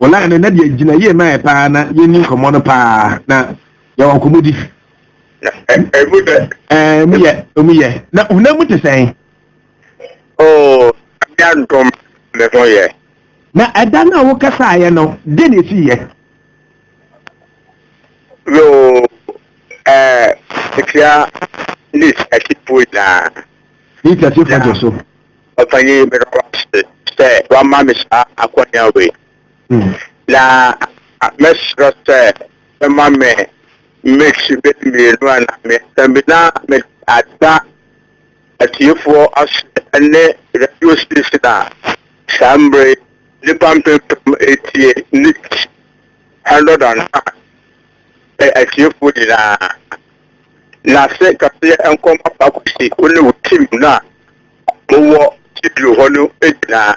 Wala na de gina ye ma pa na ye ni komo no pa na ya won komodi mu ye na una mu te sen ya ndom me ho ye na ada na wo kasa ye no de ne si ye yo kia nis akipu na ni ta se fa so opanye me ro se wa ma me sa akwanya we la mesra se ma me mix bit me no na me tambina me ada atiefo as ene radio station sambre le pampe etie ni 100 and atiefo dina na se ka se enkom apakusi onu team na wo studio hono edina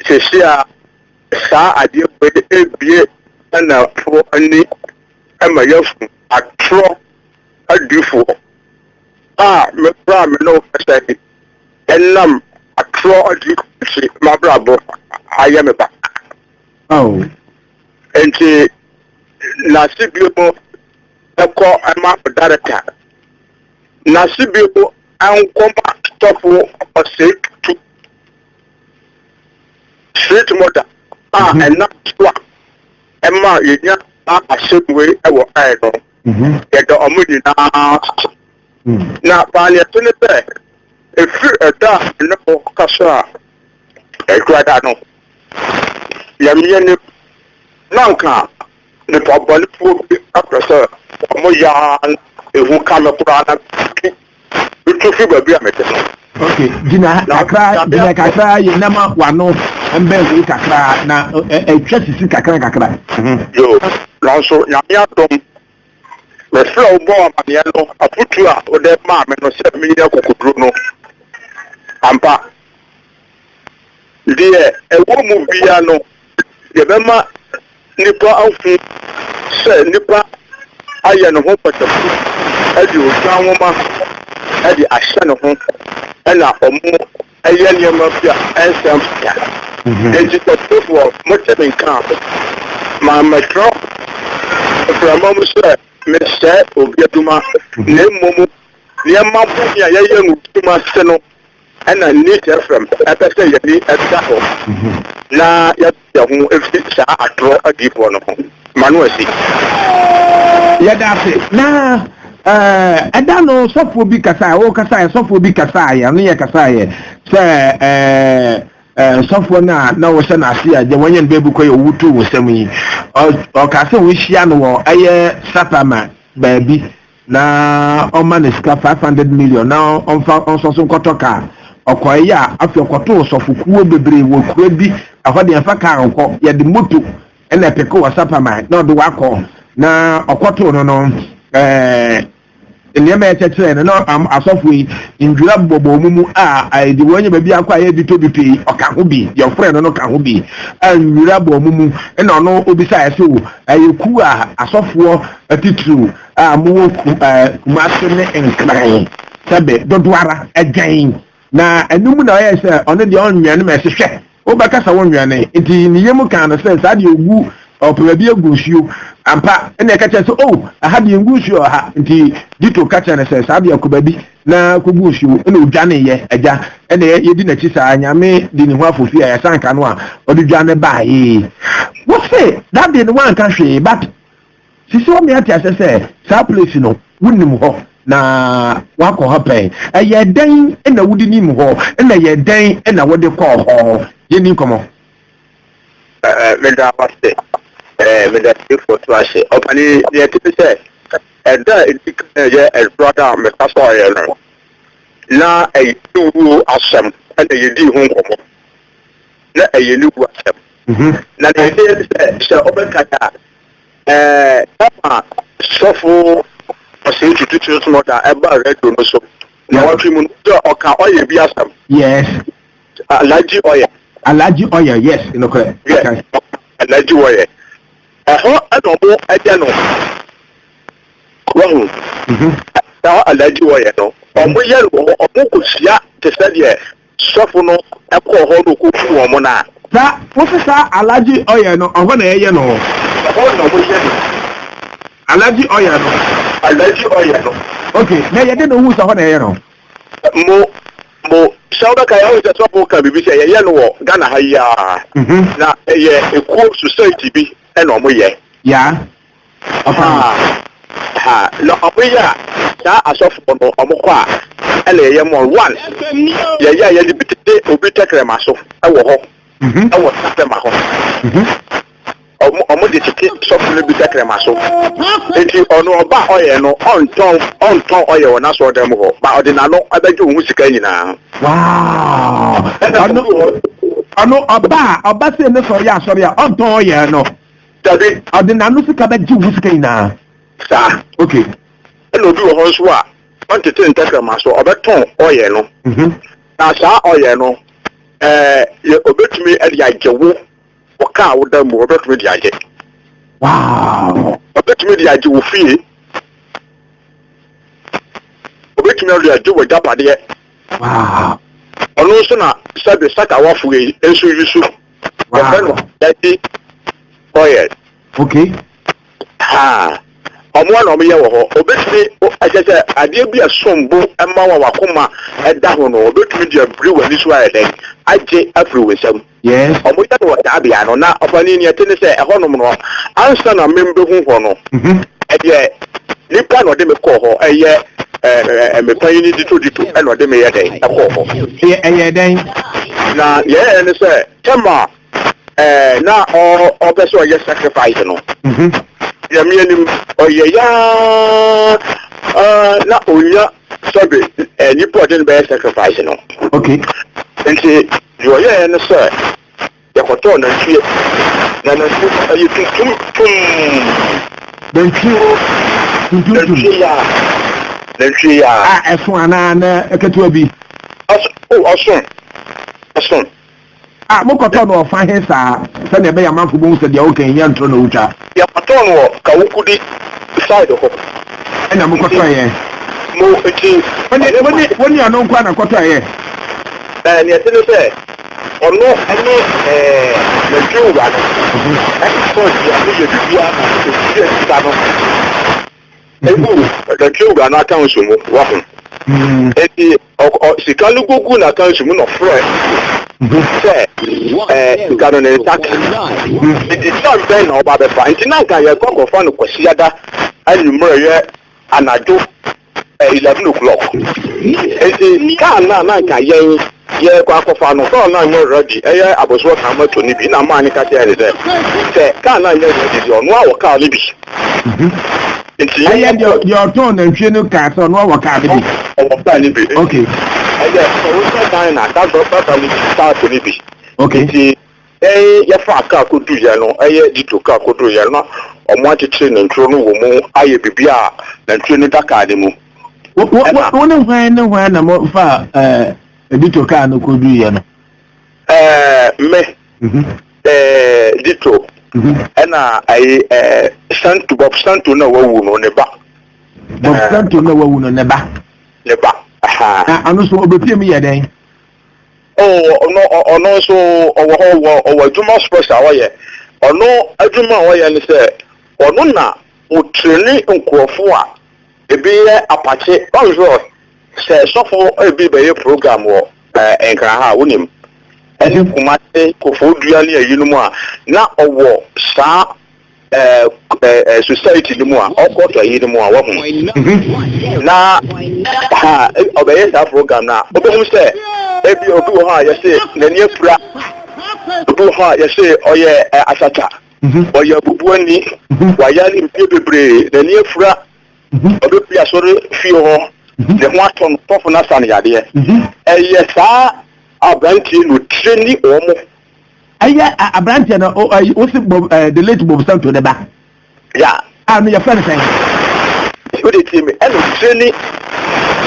se sia sa ade ko ebie na fo ani ama yafu atro adufo me bra me no say enam atro adufo si ma bra bo ayame ba enti na sibio eko ama director na sibio ankoma tofu osek to street motor and not swap emma yenya ashebwe ewo ayo yedo omudi na pa le tuni be efi eda no kasa ekwada no yamye ne nanka ne pobali fu apresa mo ya ehu kama kurana itu fi babi amete okay dina kakra ye nama wano embe wi kakra na etwa sisi kakra yo lanso nyamya dom me flow bo amania no aputu a ode ma me no se me ya kokudro no ampa die ewo mu bia no ye be ma nipa afu se nipa aye no ho patafu adi o twanwoma adi ahye no ho ena omo aye nyama bia ensam ya enti tofo mo tebe kan ma metro from mo se me se obi aduma ne momu ne mabu ya ye ngutuma se no ena ni from apese ye ni edda ho na ya ho efi sa atro adipo no ho manu asi ya dafe na ada no sofo bi kasa o kasa sofo bi kasa ya no ye kasa ye se sofo na wo se na ase aje wanyen bebu ko ye wutu wo sam yi o kasa wo hia no wo aye satama baabi na o man iska 500 million na on so nkotoka okoye a afi okoto sofo kuo bebre wo kura bi ahode afa ka nko ye de moto ena peko wa satama na do wakọ na okoto no nyama echeche no asofo yi ndura bobo mumu di wonye ba bi akwa ye bitobipe oka ho bi your friend no ka ho bi ndura bobo mumu ena ono obisa ese wo ayeku asofo atitru mu kumase ne enkran sabe dodoara agyan na enum na ye se ono de onwene ma sehwe obakasa wonwene nti niyemu kan no se sa de ogu operabi agusuo ampa ene ka kyerɛ sɛ aha de ngusuo ha nti dito ka kyerɛ sɛ saa de akobabi na kogusuo ene odwane ye agya ene yedi na chi saa nyame de ne ho afofi a yasanka no a ɔde dwane baaye what say that de no one ka hwe but sisi o me atia sɛ saa place no wunim hɔ na wakɔ ha pɛn ɛyɛ dan ena wudi nim hɔ ena yɛ dan ena wode kɔ hɔ yeni nkɔmɔ me da paste me da for to ashe opani ye tipi se eda ye brother me paso ye no na eyu asem and ye di ho nkomo na eyelu asem na de se obekata papa sofo o se tutu smota eba redo no so na watri mu oka oye bi asem yes Alaji oye yes okay Alaji oye adobo ede no wahu ta Alaji oye no omo ye omo ko sia te se de sɔfo no ɛkɔ hɔ no kɔfu wɔn na. Sa wosi sa alaji ɔyɛ no ɔhɔ na ɛyɛ no. Ɛhɔ na ɔmo yɛ no. Alaji ɔyɛ no. Alaji ɔyɛ no. Okay, na yɛde no hu sa hɔ na ɛyɛ no. Mo sawda ka yawo sɛ sɔfo ka bibi sɛ yɛyɛ no wɔ Ghana ha yi a. Na ɛyɛ ekuo society bi ɛna ɔmo yɛ. Ya. Na ɔmo yɛ a saa asɔfo no ɔmo kɔ a ɛna yɛyɛ mo one yɛyɛ a yɛde bitete obi tɛkrɛma so ɛwɔ hɔ ɛwɔ sapɛma hɔ ɔmo de tete sɔfo no bi tɛkrɛma so eti ɔno ɔba ɔyɛ no ɔntɔn ɔyɛ wɔ n'asɔ dɛm hɔ ba ɔde n'ano ɛbɛgye ohun sika nyinaa. Wow. Ɔno ɔba sɛ ne sɔ yɛ asɔre a ɔntɔn ɔyɛ no. Dabi ɔde n'ano sika bɛgye ohun sika nyinaa. Saa. Okay. Ɛna obi wɔ hɔ nso a ɔntete ntɛkrɛma so ɔbɛtɔn ɔyɛ no. Na saa ɔyɛ no obetumi ɛde agye wo ɔka a woda mu obetumi de agye. Wow. Obetumi de agye wo fie. Obetumi de agye wo japadeɛ. Wow. Ɔno nso na sɛbe saka wafo yi nso yi so. Ɔbɛno yɛde ɔyɛ. Okay. Ɔmo na ɔmo yɛ wɔ hɔ obetumi ɛkyɛ sɛ adeɛ bi ɛsombo ɛma wa wakoma ɛda ho no obetumi de abiri wɔ ani so ayɛ dɛ agye afiri wɔ nsam. Yes. Ɔmo yɛ wɔ daabea no na ɔpani ni ɛte ne sɛ ɛhɔnom no ansa na membehu hɔ no ɛdeɛ nipa na ɔde me kɔɔ hɔ ɛyɛ mepanyin ni dito ɛna ɔde me yɛ dɛ ɛkɔɔ hɔ. Ɛyɛ dɛn. Na yɛyɛ ne sɛ tɛma na ɔpɛ sɛ ɔyɛ sacrifice no. Yɛmi anim ɔyɛ yaa na onya sɛbe nipa ɔde ne bɛyɛ sacrifice no. Okay. Nti deɛ ɔyɛ ne sɛ yɛkɔtɔɔ nantwie na nantwie ɛyɛ tuntum. Nantwie yaa. Ɛso anaa na ɛketewa bi. Ɔson. Mokɔtɔ no ɔfa he saa sɛnea ɛbɛyɛ amanfo bohu sɛ deɛ woka nyɛ ntoro na wotwa. Yɛkɔtɔɔ no wɔ Kawukudi side hɔ. Ɛna mokɔtɔ yɛ. Mo eti. Wɔne ano nkwa na kɔtɔ yɛ. Nea ɛte ne sɛ ɔno ɛne nantwie wura no. Ɛkɔtɔɔ di a ne yɛ bibia na esi ɛsika no. Ebu nantwie wura no aka nso mu wɔho. Eti sika no gugu na aka nso mu na ɔfrɛ. Sɛ sika no ne nsa ka. Nti sɔn bɛn na ɔba bɛfa nti na nka yɛ kɔkɔfa no kwasi ada anwummerɛ yɛ anadwo 11 o'clock. Nti kaa na nka yɛ kɔ akɔfa no kɔɔ na nyɛ ready ɛyɛ abosoɔ kan mato ne bi na maa ne ka kyerɛ ne sɛ kaa na nyɛ ready deɛ ɔno a wɔ kaa ne bi. Nti ɛyɛ deɛ ɔtɔn nantwie no kaa sɛ ɔno awɔ kaa ne bi. Ɔwɔ kaa ne bi. Okay. Ɛyɛ ɔwɔ kaa na dasɔ papa ne kaa to ne bi. Okay. Nti yɛfa kaa kodu yɛ no ɛyɛ dito kaa kodu yɛ no ɔmo akyekyere nantwie no wɔ mu ayɛ bibi a nantwie no da kaa ne mu. Wɔne hwan na mofa dito kaa no kodu yɛ no. Dito. Ɛna Bob Santo na wawu no ne ba. Bob Santo na wawu no ne ba. Ne ba. Ano so obepie mi yɛ dɛn. Ɔno so ɔwɔ adwuma special wɔyɛ. Ɔno adwuma wɔyɛ ne sɛ ɔno na otreni nkurɔfo a ebi yɛ apakye ɔnhwɛ sɛ sɔfo ebi bɛyɛ program wɔ Nkraha wonim. Ɛne kumate kofodua ne ayi no mu a na ɔwɔ saa society no mu a ɔkɔtɔ ayi no mu a wɔho na ɔbɛyɛ saa program na ɔbɛhu sɛ ebi obi wɔ hɔ a yɛsɛ n'ani apura obi wɔ hɔ a yɛsɛ ɔyɛ asata ɔyɛ abubuani wayɛ ne mpie bebree n'ani afura ɔbɛpia asɔre fie hɔ ne ho atɔ no tɔfo no asa no yadeɛ ɛyɛ saa abrantie no treni omo ɛyɛ abrantie no wosi the late Bob Santo de ba ya no your friend saying o de tie me ɛno treni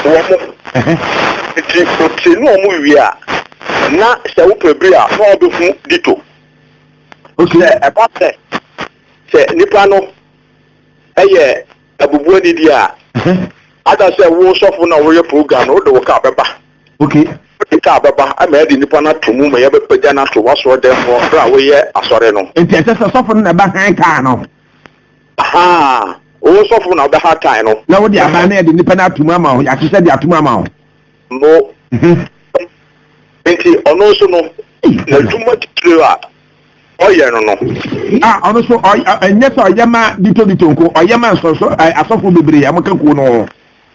omo treni omo wi a na sɛ wo pɛbi a na ɔbɛfu dito okay ɛba sɛ nipa no ɛyɛ abubuani di a ada sɛ wo sɔfo na wo yɛ program no wo de wo ka bɛba okay ita baba ama di nipa na to mu ma yɛbɛpagya na to waso dem ho bra wo yɛ asɔre no nti ɛsɛ sɛ sɔfo no na ba han kaa no aha o sɔfo na ɔbɛha kan no na wo di aba na yɛde nipa na atum ama ho yɛate sɛ de atum ama ho no nti ɔno nso no na dwuma titire a ɔyɛ no no ɔno so ɛnyɛ sɛ ɔyɛ ma dito nko ɔyɛ ma nsɔsɔ asɔfo bebree a moka kuo no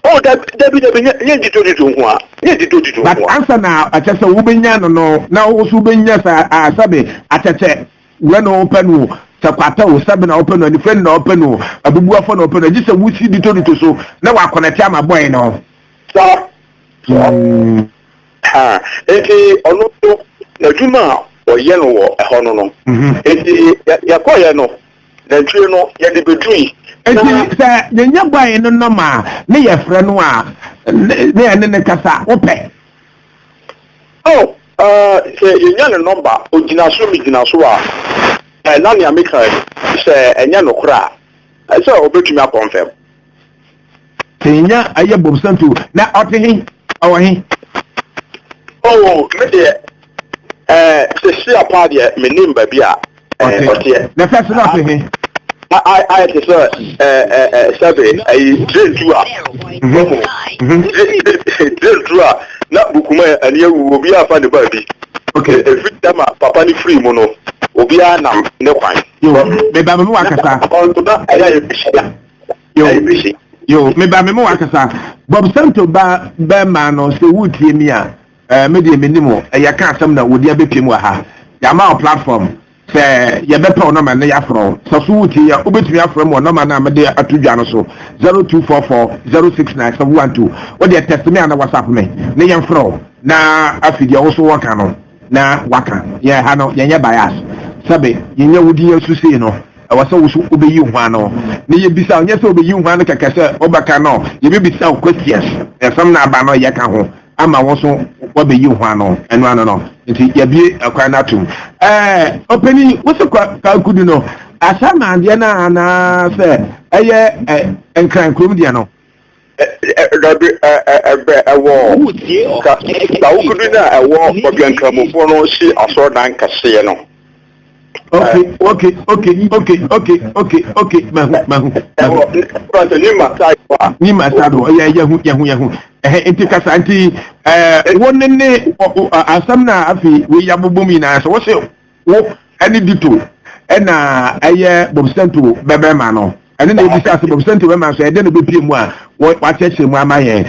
oh dabi nye dito nko a nye dito nko but ansa na akyɛ sɛ wobɛnya no na wo so wobɛnya sa asabe atɛtɛ wura na wopɛ no sɛ kwata wo sabe na wopɛ no anifrɛ na wopɛ no abubuafo na wopɛ no agye sɛ wosi dito so na wakɔnɛte ama bɔe no nti ɔno so n'adwuma a ɔyɛ no wɔ ɛhɔ no nti yɛkɔyɛ no nantwie no yɛde bɛdui nti sɛ yɛnya bɔe no nɔm a ne yɛfrɛ no a ne yɛne ne kasa wopɛ sɛ yɛnya ne nɔmba ogyina so megyina so a na nea meka sɛ ɛnyɛ nokorɛ a sɛ ɔbɛtumi akɔmfɛm sɛ yɛnya ayɛ bobsanto na ɔte he ɔwɔ he me deɛ sɛsi apa deɛ menim baabi a ɔteɛ na fɛ so na ɔte he ayɛ te sɛ sɛbe ayi drentu a na bukuma ani awu obi afa ne baabi ɛfiri dama papa ne firi mu no obi a nam ne kwan meba me mu wakasa ɔntona ɛyɛ bihyi meba me mu wakasa Bob Santo ba ma no sɛ wotie mi a me deɛ menim ɛyɛ ka asɛm na wodi abɛpiem wɔ ha yɛama wo platform sɛ yɛbɛpɛ wo nɔma ne yɛafrɛ sɛ so wotie a wobɛtumi afrɛ mu wɔ nɔma no a mede ato dwa no so 0244 069712 wode test me a na whatsapp me ne yɛmfrɛ wo na afei deɛ wo so wɔka no na waka yɛ ha no yɛnyɛ bias sɛbe yɛnyɛ wodi yɛ so sei no ɛwɔ sɛ wo so wobɛyi wo ho ano ne yɛbisa onyɛ sɛ wobɛyi wo ho ano kɛkɛ sɛ wobɛka no yɛbɛbisa wo questions ɛsɛm no aba no yɛka ho ama wo so wabɛyi wo ho ano ɛno ano no nti yɛbie akwan no atom ɔpani wo sɛ kakudu no asa maadeɛ no anaa sɛ ɛyɛ nkran kurom deɛ no dabi ɛwɔ ka wokudu no a ɛwɔ ɔbiankramofoɔ no si asɔredan kɛseɛ no Okay. Mahu. Ni masado. Yahu. Enti kasa anti wonne ne asam na afi we yabobom na so wo se wo ani dito na eye Bob Santo bebema no ene na ebisa se Bob Santo bebema so ede no bepie mu a wo wacheche mu amaye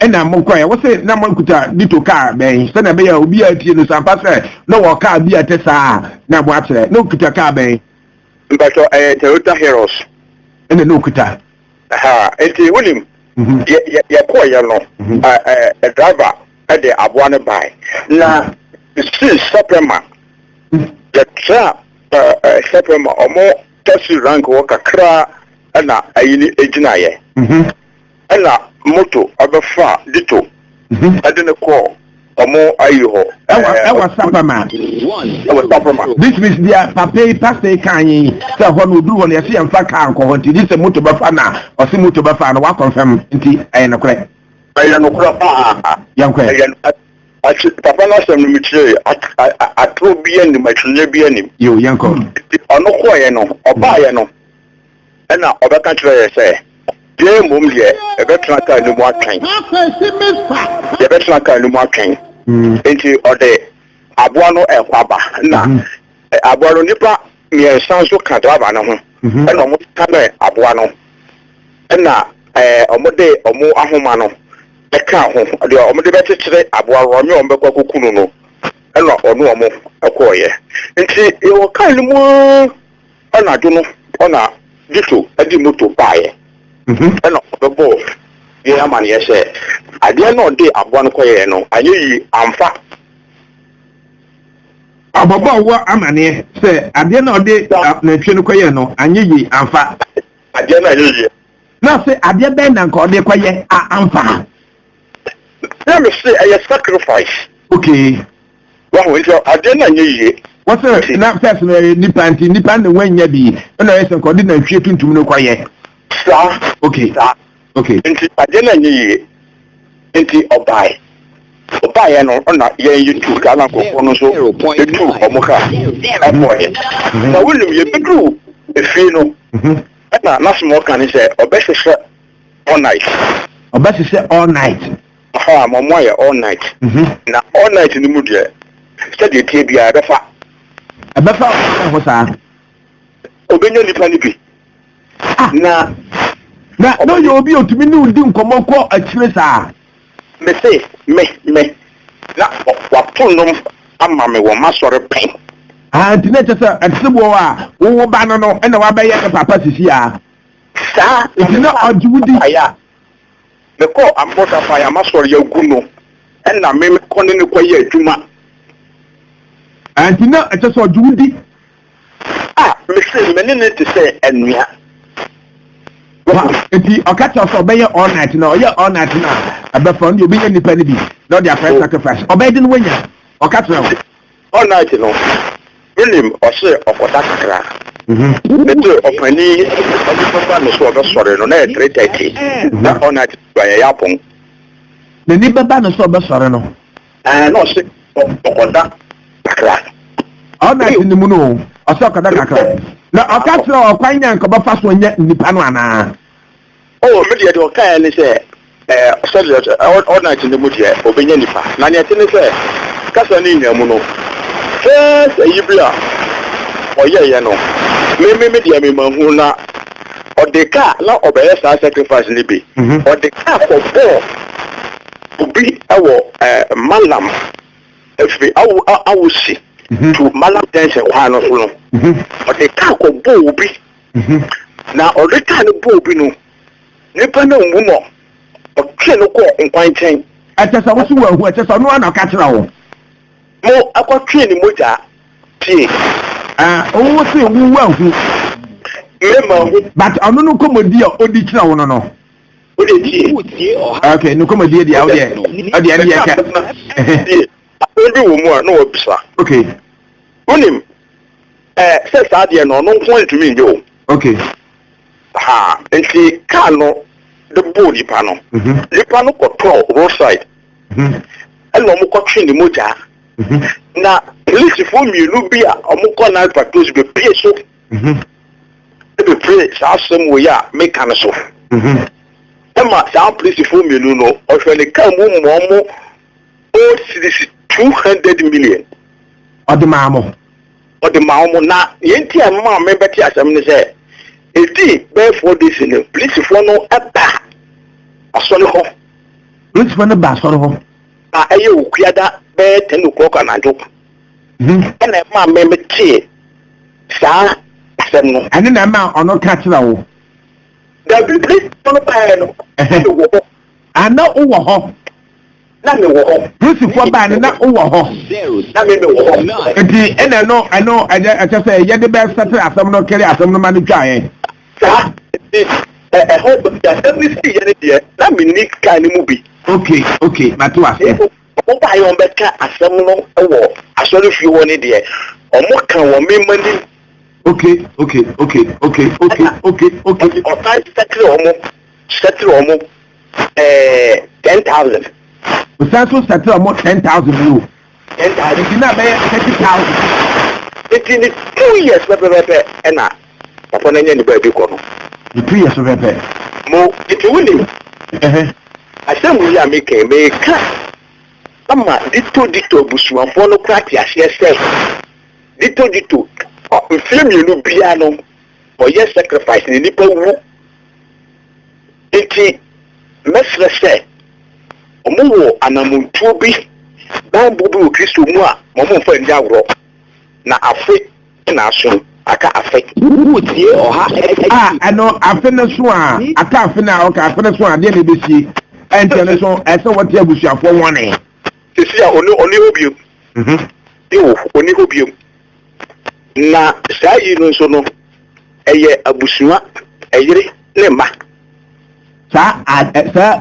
na monkoye wo se na monkuta dito car ben se na be ya obi atie no sampa se na wo car bi atesa na bo atere na okuta car ben mbato Toyota Heroes ene na okuta enti wonim yɛkɔɔyɛ no driver ɛde aboa no bae na si September yɛtra September ɔmo taxi rank wɔ kakra ɛna ayi ne egyinaeɛ ɛna moto abɛfa dito ɛde ne kɔɔ ɔmo ayi hɔ ɛwɔ Sapama this means dia papa pastor kan yi sɛ hɔ no oduru hɔ no yɛsɛ yɛmfa kaa nkɔ hɔ nti di sɛ moto bɛfa na ɔse moto bɛfa no wakɔmfam nti ɛyɛ nokorɛ paa papa no asɛm no mekyerɛ atoro bi anim atwene bi anim yɛnkɔ ɔno kɔɔyɛ no ɔbaayɛ no ɛna ɔbɛka kyerɛ yɛ sɛ deɛ mmom deɛ ɛbɛtena kaa no mu atwɛn nti ɔde aboa no ɛkɔ aba na aboa no nipa mmiɛnsa nso ka driver no ho ɛna ɔmo ka aboa no ɛna ɔmo de ɔmo ahoma no ɛka ho deɛ ɔmo de bɛkyekyere aboa no ɔmo bɛkɔ kokunu no ɛna ɔmo ɛkɔɔyɛ nti ɛwɔ kaa no mu ɛna do no ɔna dito ɛde moto baayɛ ɛna ɔbɛbɔ yɛ ama ne yɛ sɛ adeɛ na ɔde aboa no kɔyɛ no anyɛ yi amfa abɔbɔ wɔ amaneɛ sɛ adeɛ na ɔde natwe no kɔyɛ no anyɛ yi amfa adeɛ na anyɛ yi na sɛ adeɛ bɛn na nka ɔde kɔyɛ amfa na me sɛ ɛyɛ sacrifice okay wahu nti adeɛ na anyɛ yi wɔsɛ na fɛs no nipa nti nipa ne wanya bi ɛna ɛyɛ sɛ nka ɔde natwe tuntum no kɔyɛ saa okay nti adeɛ na anyɛ yi nti ɔbae Oba no na yen YouTube ka na ko no so YouTube omuka amoye na wulim ye bedru efi no na small kan say obesese all night all night ha momoye all night na all night ni mu de study tie bia befa ho sa obenya nipa ni bi na no you obi otumi ni udi nkomo ko akire sa me say me na watunum ama me wo masore pen tina chese atsibo wa wo ba no no na wa ba ye papa sisi a sa tina ojuudi aya me ko ambota fa ya masore ya guno na me ko ne ko ye adwuma tina chese ojuudi me say me ne te say enua eti okacha so be all night na oye all night na abefa ndi obi ye nipa ni bi no dia first sacrifice obey din wanya okacha all night no William ose okota kakra beto opani papa no so obe sore no na 3:30 na all night ba ya pon na ni baba no so obe sore no no se okota kakra all night ni mu no ose okota kakra na okacha okwanya nko ba fa so nya nipa no ana me de o kan ni say all night ni mu de obenya nipa na ne tene say kasa ni nyamu no first ayibla oye no me de me mahu na odeka na obeye sa sacrifice ni bi odeka ko bo obi awo malam efi awo si to malam tension kwa no so no odeka ko bo obi na odeka no bo obi no nipa na mu no otwe no ko nkwan chen atesa wo su wa hu atesa no ana ka tira wo mo akotwe ni moja tie owo se wu wa hu but onu no komodi a odi tira wo no odi tie okay no komodi dia wo dia odi ya dia ka odi wo mu a no obisa okay onim se sa dia no no nko ntumi nje o okay nti ka no the body pano lipa no ko roadside elo mo ko twi ni moja na police for me lu bia omukọ na patrols be pie so be pray sa asem wo ya make an so ema sa police for me lu no o hwe ne ka mu mo o cedis 200 million odemamo na yenti amma me beti asem ne say edi be 4 days ni police for no aba asole ho police for no ba asole ho aye okuada be 10 o'clock anajo ena ma me tie sa asem no ene na ma ono ka tira wo da bi police for no ba no ana wo ho na me wo ho police for ba na wo ho na me wo ho enti ena no ano aja say ye de be settle asem no kere asem no ma no twa yen sa hope that everything ye dey na me ni ka ni mu bi okay matu ase o ba yo mbeka asem no wo asori fi wo ni de omo kan wo me mani okay o ta settle omo 10,000 o sa so settle omo 10,000 euro 10,000 na be 30,000 it is 2 years pepe ena papa na nya ni ba bi ko no 2 years pepe mo it will asem wi a me ka ama dito busuafo no krati ahye self dito film you no bia no or yes sacrifice ni nipa wu enti mesre se omo anamuntu bi bambu bi Kristo mu a mo fa ndi awro na afe na aso aka afe tie oha ano afe na so a aka afe na oka afe na so a de na besi enti na so ese wote abusuafo wone sisi a oni obiem oni obiem na sai no so no eye abusua eyire ne ma sa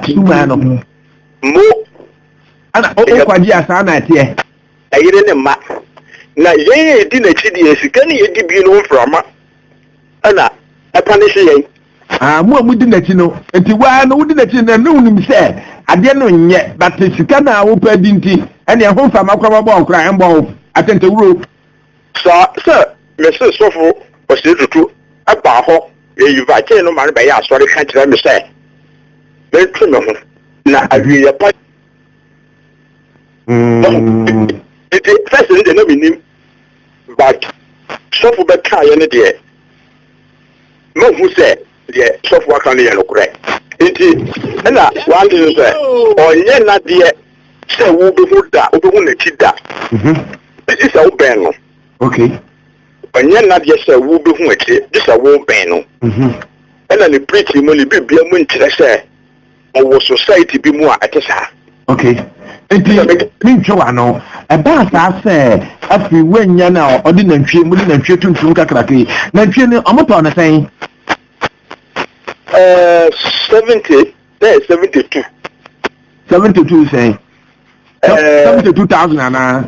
suma no mo ana o kwaji asa na tie eyire ne ma na ye di na chidi esika ne ye di bi no mframa ana epanish ye mu di na chi no enti wa no di na chi na no nim se adeɛ no nyɛ but sika na wopɛ di nti ɛne ɛho mfama kora bɔbɔ ɔkora ɛmbɔ atɛntɛwuro saa sɛ mese sɔfo ɔsɛ tutu ɛba hɔ ɛyiva kyɛn no ma no bɛyɛ asɔre ka kyerɛ me sɛ mɛtwe me ho na awieyɛ pa nti fɛsɛ no deɛ na menim but sɔfo bɛkaeɛ no deɛ mahu sɛ deɛ sɔfo aka no yɛ nokorɛ nti ɛna wante no sɛ ɔnyɛ nadeɛ sɛ wobɛhu n'akyi da gye sɛ wobɛn no ɔnyɛ nadeɛ sɛ wobɛhu akyi gye sɛ wobɛn no ɛna ne preach mu ne bibia mu nkyerɛ sɛ ɔwɔ society bi mu a ɛte saa nti mentwe wa no ɛbaa saa sɛ afei woanya no a ɔde nantwie mu de nantwie tuntum kakraka yi nantwie no ɔmotɔ no sɛn 70 72 sɛn 72,000 anaa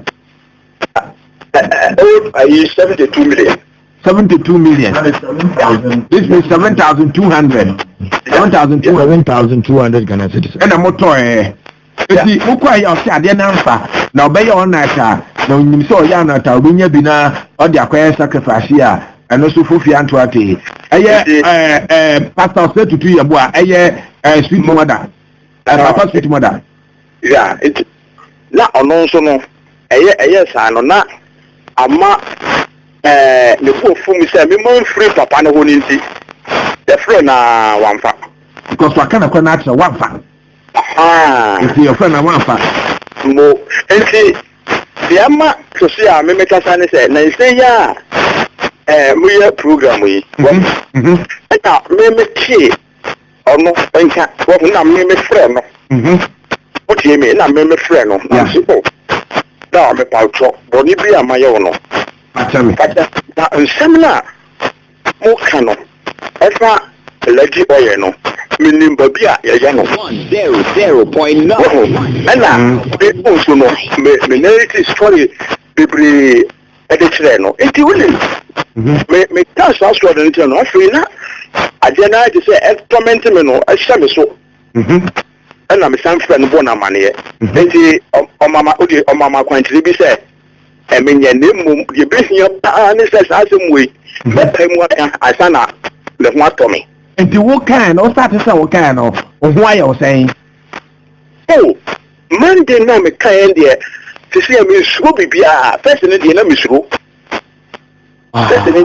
72 million 72 million. This means 7,200. 7,200 Ghana cedis. And I'm motor. Eti mukwa ya osi ade na mfa na obeye on na ka na onim se oya na ta obinya bi na ode akwaya sacrifice a eno so fofi anto ate eye pastor say tutu ye bo a eye sweet mother papa sweet mother yeah it na ono nso no eye sa no na ama le ko fumi say me mon free papa na ho ni nti the friend na wamfa because wakana kwa na atra wamfa if your friend na wamfa mo enti biama so see a me mekasa ne say na say ya mo ye program yi eta me tie ono enka wo na me friend no o tie me na me friend no na sipo da me pa cho boni bi amaye wo no atami na nsemna mo kano efa lagi oye no minim babi a ye no 100.9 ana be also no me narrative story bebre edichere no enti wole me task so do no afi na agena je say torment me no ahia me so ana me san friend bo na mane enti o mama kwantire bi say emenye nemu ye behia pa ne say asem we betai mu aka asana le ho atomi enti wo kan o start say wo kan no o ho aye o saying oh Monday na me kan de se se me suro bibia first ne de na me suro first ne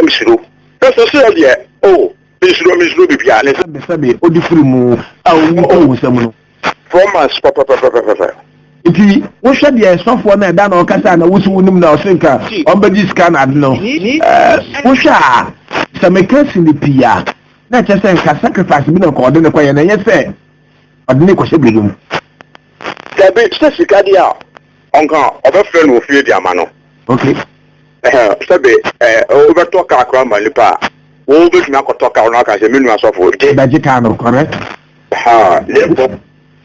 me suro first so de oh me suro bibia ne sabe o di firi mu a o samu no from us papa iti wo hwe de sofo na da na o kasa na wo su wonim na o senka on bedi scan ad no wo hwe a se me kasi ni pia na che se nka sacrifice bi na ko de ne kwa na ye se ade ne ko hye blegum tabe se sika dia onka obefre no ofie dia ma no okay sabe over talk akra malipa wo be tuna ko talk ona ka se menu asofo de da jika no correct lebo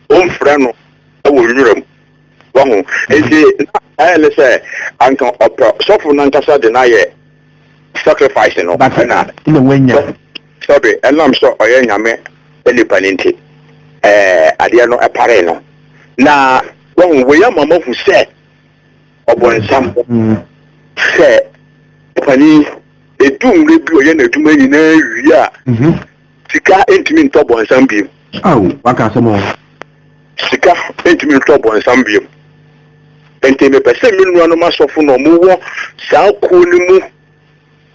on frɛ no wo nwuram wahu enti ayele say anka opro sofo na nkasa de na ye sacrifice no na ina wenya sabe elam so oye nyame elipa ninti ade no epare no na wahu we ya mama hu say obonsam say pani edum le bi oye na eduma ni na wi a sika entimi ntobonsam bi waka samo sika entimi ntobonsam bi enti me pese minua no masofo no mo wo saa ko ni mu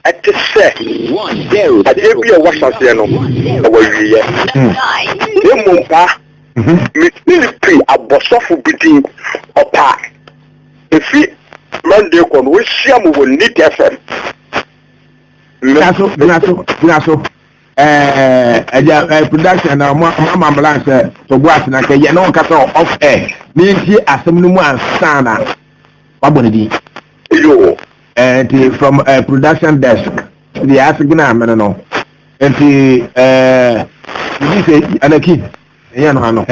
ate se 10 ade bi a wasase no wa wiye emu pa me ni pri abosofo bidin opa efi Monday ko no hia mo wo ni FM naso production na mama ambulance to boat na ke ye no kasa off air ni nti asem no mu ansana wabonedi yo from production desk the asigna amene no enti ni say anaki yeah no ano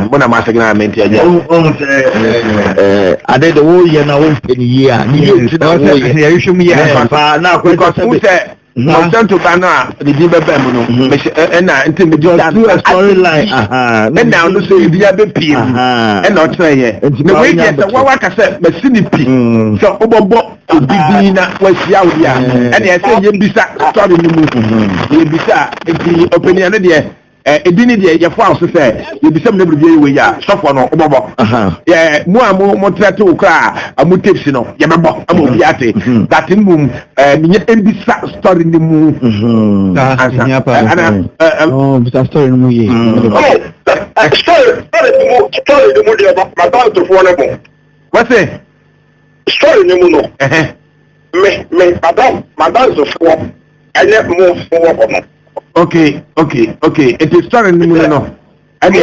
bona masigna amenti aja ade de wo ye na wo mpeni ye a ni ye na wo ye you show me yeah pa na ko say Monsanto Bana, the Diba Bamuno, and I think the storyline. And now no say the other P and not say it. The way that the Waka said, Messini P. So Obo Bibina was Yaudia, and I say Yebisa story in the movie. Yebisa, the opinion of the edini your father say you be some never be we ya stop on obobo yeah mo try to cry amu tips no ye bebo amu biate that mum me embisa story ni mu bisa story ni mu ye story ni mu de ma ba to fo na mo what say story ni mu no me madam to fo ene mo fo ko Okay. It is story in the no. I mean,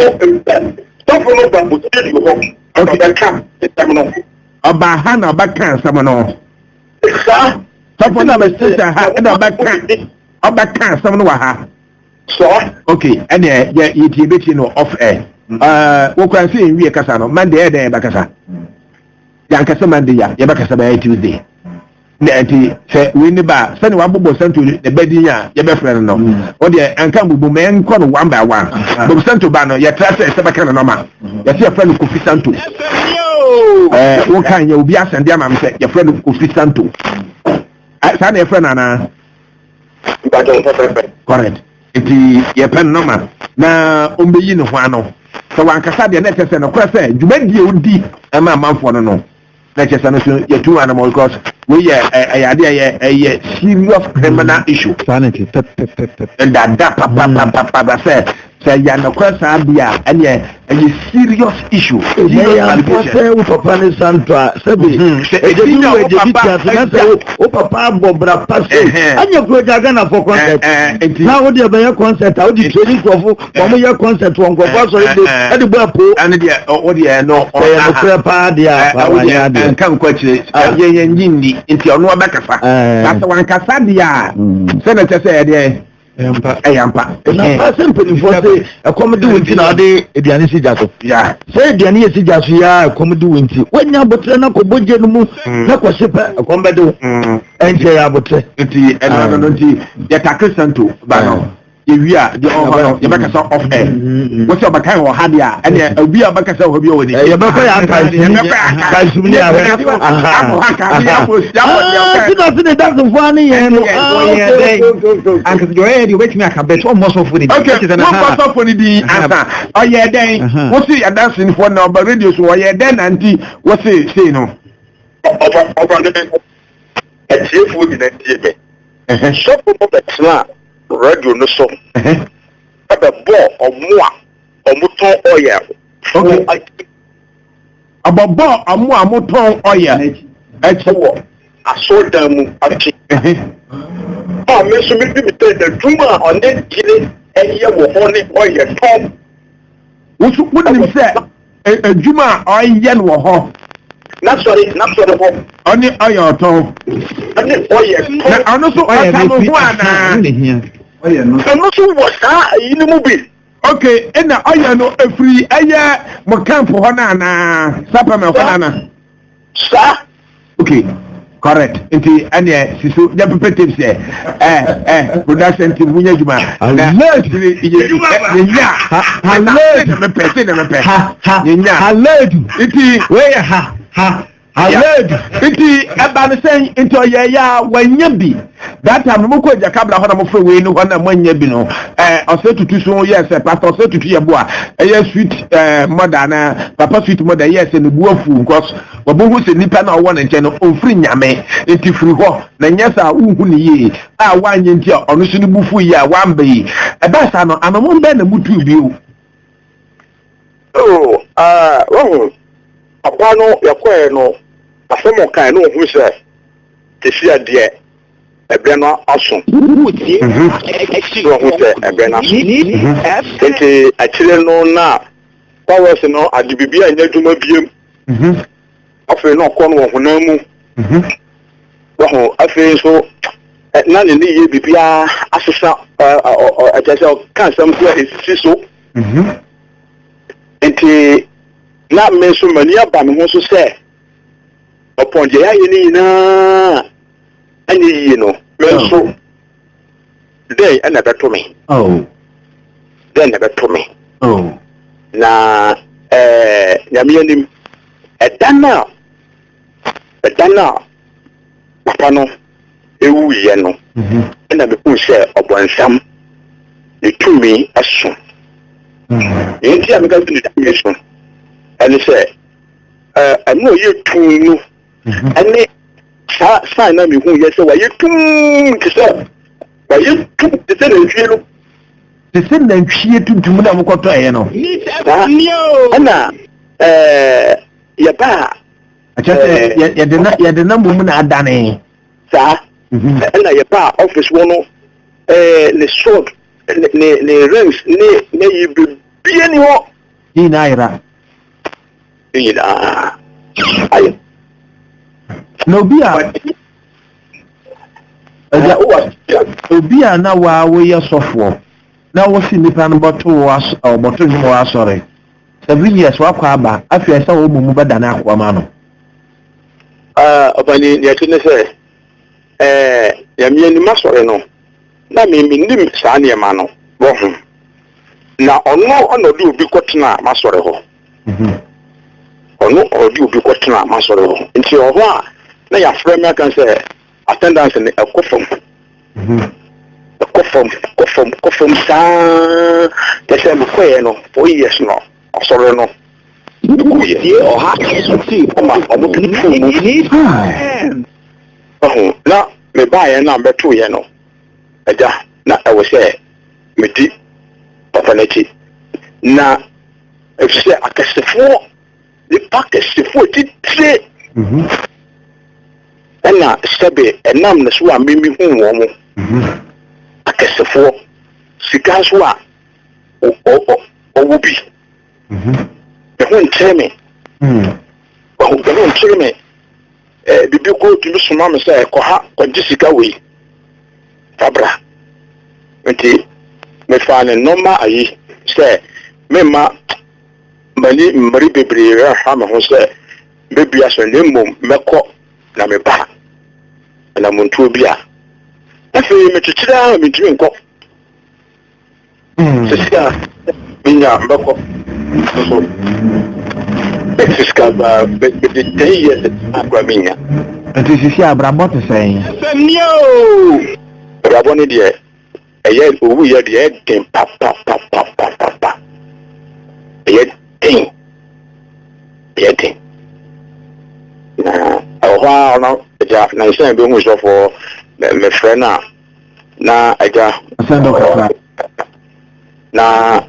stop for no one would tell you okay, that come. About Hannah Bakan, Samano. Sir, stop for no sister, Hannah Bakan. About Kan, Samanoa. So, okay, and yeah, you bet you know off air. What can I say in Ria Casano? Monday, there, Bacasa. Yankasa Monday, Yabacasa Tuesday. Nanti se we ba sani wa bobo santo the bedinya ye be friend no o de anka bubu me nko no one by one bobo santo ba no ye tra se baka no normal ye se friend ko fi santo wo kan ye obi asende ama me se ye friend ko fi santo sa na ye friend ana correct iti ye pen normal na ombeyi no ho ano so wan kasa de na tese no kwa se djumadi e odi ama manfo no no na tese no so ye two animal because we a serious criminal issue. Sanity. And that papa say ya no kwasa bia and a serious issue. Yeah, papa ni santo. Sabi. O papa bobra passe. Anya ko jaga for concert. Now we dey concert, how the training for mo concert won go so dey the boy po. And dey o dey no prepare dia. And kan kwachire ye nyindi nti ono abakasa. Kasa wan kasa dia. Senator say dey Yampa. Na simple for say a comedy winti na de ediane si jaso. Yeah. Say ediane si jaso ya comedy winti. When ya botre na ko boje no mu na ko sepa comedy. Enje ya botre. Nti eno no nti ya takrisanto ba no. Ye wia de on ye baka so off air. What you baka ho ha dia ene obi baka so obi o ni. Ye baka ya ka sumni ya. Sina that's the funny ye no. And go ahead you wait me aka bet almost of it. Okay. What so for the answer? Oh yeah then. What see dancing for now but radio so yeah then auntie what say no. Over the chief would be the shop of the slam. Radio no so aba bo omo omuton oil okay ababo amu amuton oil echiwo asodamu achi me so me bi te the duma on the gile eye wo hone oil tom wusu wonim se adwuma oil wo ho na sorry ho oni oil ton oni oil na ano so aka no ho ana no so was you know be okay ena oil no free eye mo camp ho na na sapa me ho na sa okay correct nti ane siso ya pepe say production team munya juma na letri nya haled me pese na me pe nya haled nti we ha haled nti eba ne sen nti oya wanya bi that time mo ko jakabla ho na mo fwe we ni ho na manya bi no ose tutu so yes pastor ose tutu ye bo a sweet mother na papa sweet mother yes ne bu afu because obo se nipa na owo na nche no ofri nyame nti firi ho na nyesa uhu ni ye a wanye nti ono so ni bufu ye a wamba yi eba sa no anomo mbe na mutu bi o akwa no yakwa no asemo kan no hu se tesi ade ebe no aso wuti exiro hu se ebe na nti akire no na powers no adibibia anya dwuma biem afi no ko no honamu afi so na ne ye bibia asesa ajasa kan sam so esi so nti na me so mani aba me ho so se upon je ya ye ni na ani yi no me so day and never to me. Oh. Then never to me. Oh. Na Yamianim a dana papa no ewu ye no na me kun share obansam the to me aso enti am ga tu the aso and say I know you too no and sa na me hu ye say wa ye tum ti say wa ye tum ti say na twie no ti say na twie tuntum na mo koto ye no ana ya ba achate ya de na mo na adane sa na ya ba office wono le short ne rings ne yibi ni ho ni na ira ina ayo no bia obia na wa wo ye sofo na wo si nipa no boto was o boto ni wa sorry 7 years wa kwa aba afia sa wo mumu bada na akwa ma no obani ya tune se ya mi ni masore no na mi ndim sa na ma no bo hu na ono di obi kotena masore ho ono odi obi kotena masore ho nti ho a na ya frame me kan se attendance ni ekofom kofom sa tese mo koye no 4 years no asore no ye o ha si ma omo tuni na me ba ye na beto ye no eja na e wo se me di papa nachi na e se akasefo di pakesefo titire na sebe enam na so a mimi hu wo mo akasefo sika so a o bi the one tell me oh the one tell me bibi ko tulu suma me say ko ha ko jisika we fabra nti me fa ne normal ayi say me ma mani mari bebre ha ma ho say bebi aso ne mom meko na me ba na muntu bia afi me titira me tumi nko sika minya mbako so sika ba be de years agwa minya enti sisi abrabot sen senio abrabot ni de eye owu ye de den pa eye den na owa no ja na isen be hu so for me friend na aja sendo ka na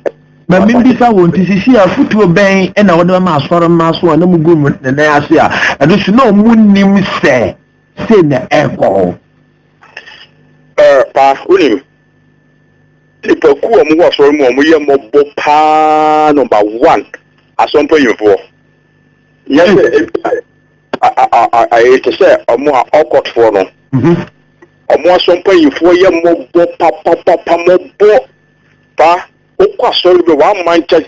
ma mimbi sa won ti sisi afutuo ben e na wode ma asoro ma so na mugu mu na ase a ado su na omunnim se na eko pa unim ipo ku omu wo asoro mu omu ye mobo pa number 1 asompo yinfo yes I to say omu okot for no omu asompo yinfo ye mobo pa mobo pa okwa sori be wa mancha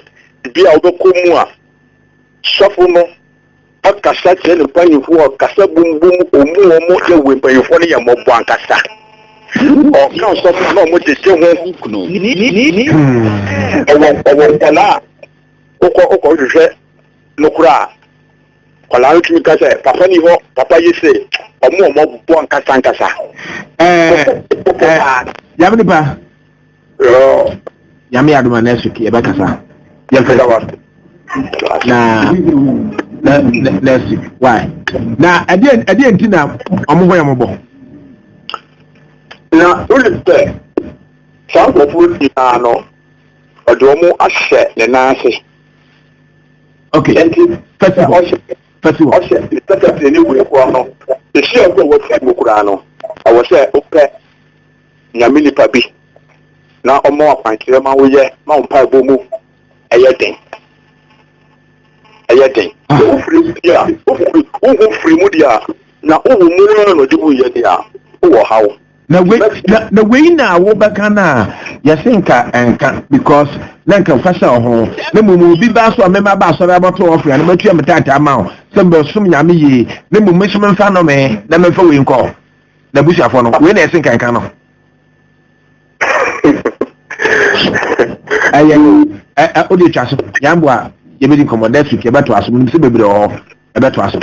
bia obeko mu a sofo no akasa tele ne panyifo akasa bumbum omu ye we panyifo ne ye mobo ankasa o kan sofo no mo tete ho ni o tala oko hwehwe nokura kola ntumi ka se papa ni ho papa yese omu mobo ankasa yamni ba yo yami aduma next week ebe kasa yamfeda na next week why na ade ntina omo yambo na ulite sanko futi ano odomo ahye ne nase okay festival festival ni we ko no e shi o wo ti mo kura no awo se ope nyamini pabi na omo apankire ma wo ye ma on pa bo mu eyeden o free mu dia na o mu no dibu ye dia o wo hawo na we na wo baka na yasinka enka because na nka fasa ho na mumu bi ba so amema ba so ra boto ofia na matua metata ma o sembe sum nyame yi na mumu sum mfa no me na me fa we nko na bushafo no we na yasinka enka no O de twa so yambo a ye be di komo next week e beto aso mu se bebre o e beto aso